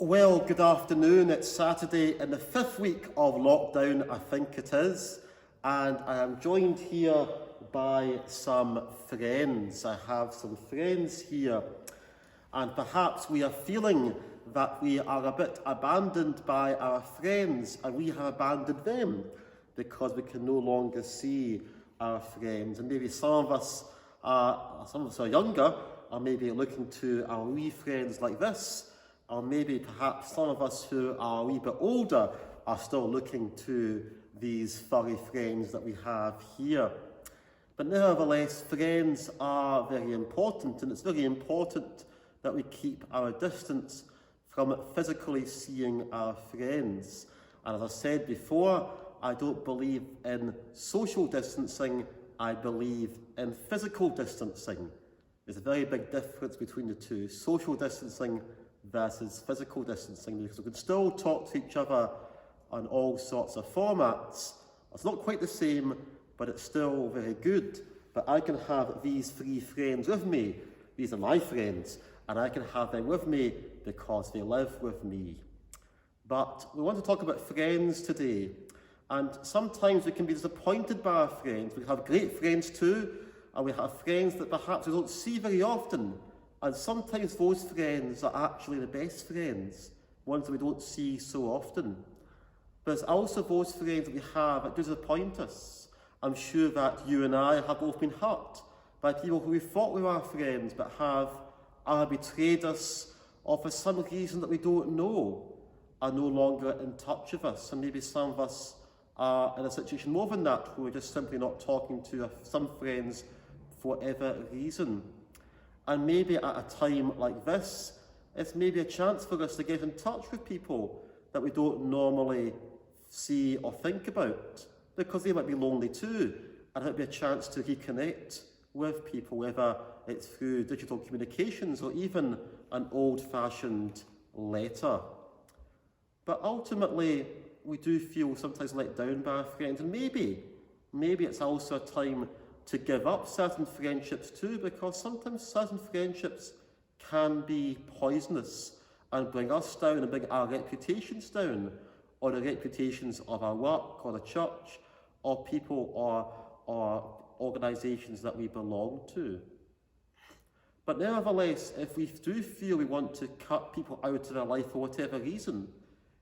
Well, good afternoon. It's Saturday in the 5th week of lockdown, I think it is, and I am joined here by some friends. I have some friends here, and perhaps we are feeling that we are a bit abandoned by our friends, and we have abandoned them because we can no longer see our friends. And maybe some of us are younger, are maybe looking to our wee friends like this. Or maybe perhaps some of us who are a wee bit older are still looking to these furry friends that we have here. But nevertheless, friends are very important, and it's very important that we keep our distance from physically seeing our friends. And as I said before, I don't believe in social distancing, I believe in physical distancing. There's a very big difference between the two. Social distancing versus physical distancing, because we can still talk to each other on all sorts of formats. It's not quite the same, but it's still very good. But I can have these three friends with me. These are my friends, and I can have them with me because they live with me. But we want to talk about friends today, and sometimes we can be disappointed by our friends. We have great friends too, and we have friends that perhaps we don't see very often. And sometimes those friends are actually the best friends, ones that we don't see so often. But it's also those friends that we have that disappoint us. I'm sure that you and I have both been hurt by people who we thought were our friends but have betrayed us, or for some reason that we don't know, are no longer in touch with us. And maybe some of us are in a situation more than that, who we're just simply not talking to some friends for whatever reason. And maybe at a time like this, it's maybe a chance for us to get in touch with people that we don't normally see or think about, because they might be lonely too, and it might be a chance to reconnect with people, whether it's through digital communications or even an old-fashioned letter. But ultimately, we do feel sometimes let down by our friends, and maybe it's also a time to give up certain friendships too, because sometimes certain friendships can be poisonous and bring us down and bring our reputations down, or the reputations of our work or the church or people or organisations that we belong to. But nevertheless, if we do feel we want to cut people out of our life for whatever reason,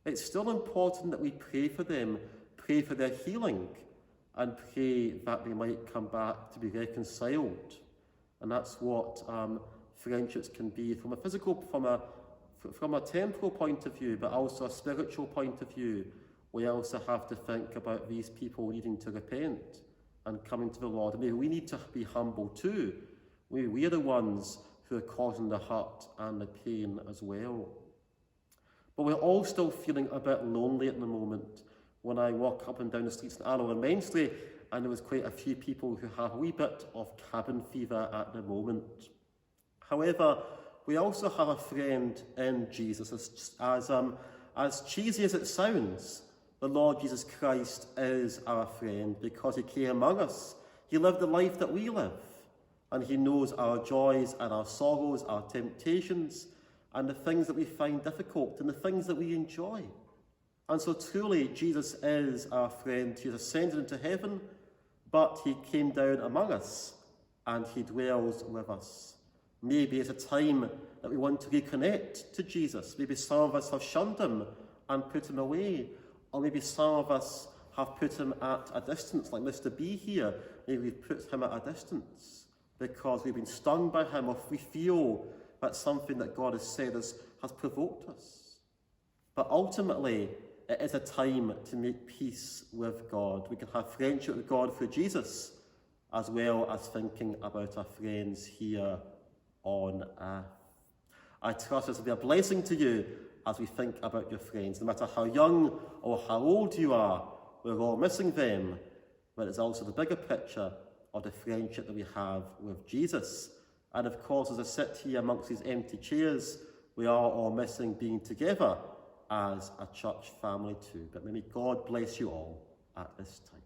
it's still important that we pray for them, pray for their healing, and pray that they might come back to be reconciled. And that's what friendships can be from a physical, from a temporal point of view, but also a spiritual point of view. We also have to think about these people needing to repent and coming to the Lord. And maybe we need to be humble too. Maybe we are the ones who are causing the hurt and the pain as well. But we're all still feeling a bit lonely at the moment. When I walk up and down the streets in Alloa and Mainstay, and there was quite a few people who have a wee bit of cabin fever at the moment. However, we also have a friend in Jesus. As cheesy as it sounds, the Lord Jesus Christ is our friend because he came among us. He lived the life that we live, and he knows our joys and our sorrows, our temptations, and the things that we find difficult and the things that we enjoy. And so truly, Jesus is our friend. He has ascended into heaven, but he came down among us, and he dwells with us. Maybe it's a time that we want to reconnect to Jesus. Maybe some of us have shunned him and put him away, or maybe some of us have put him at a distance, like Mr. B here. Maybe we've put him at a distance because we've been stung by him, or we feel that something that God has said has provoked us. But ultimately, it is a time to make peace with God. We can have friendship with God through Jesus, as well as thinking about our friends here on earth. I trust this will be a blessing to you as we think about your friends. No matter how young or how old you are, we're all missing them, but it's also the bigger picture of the friendship that we have with Jesus. And of course, as I sit here amongst these empty chairs, we are all missing being together as a church family too. But may God bless you all at this time.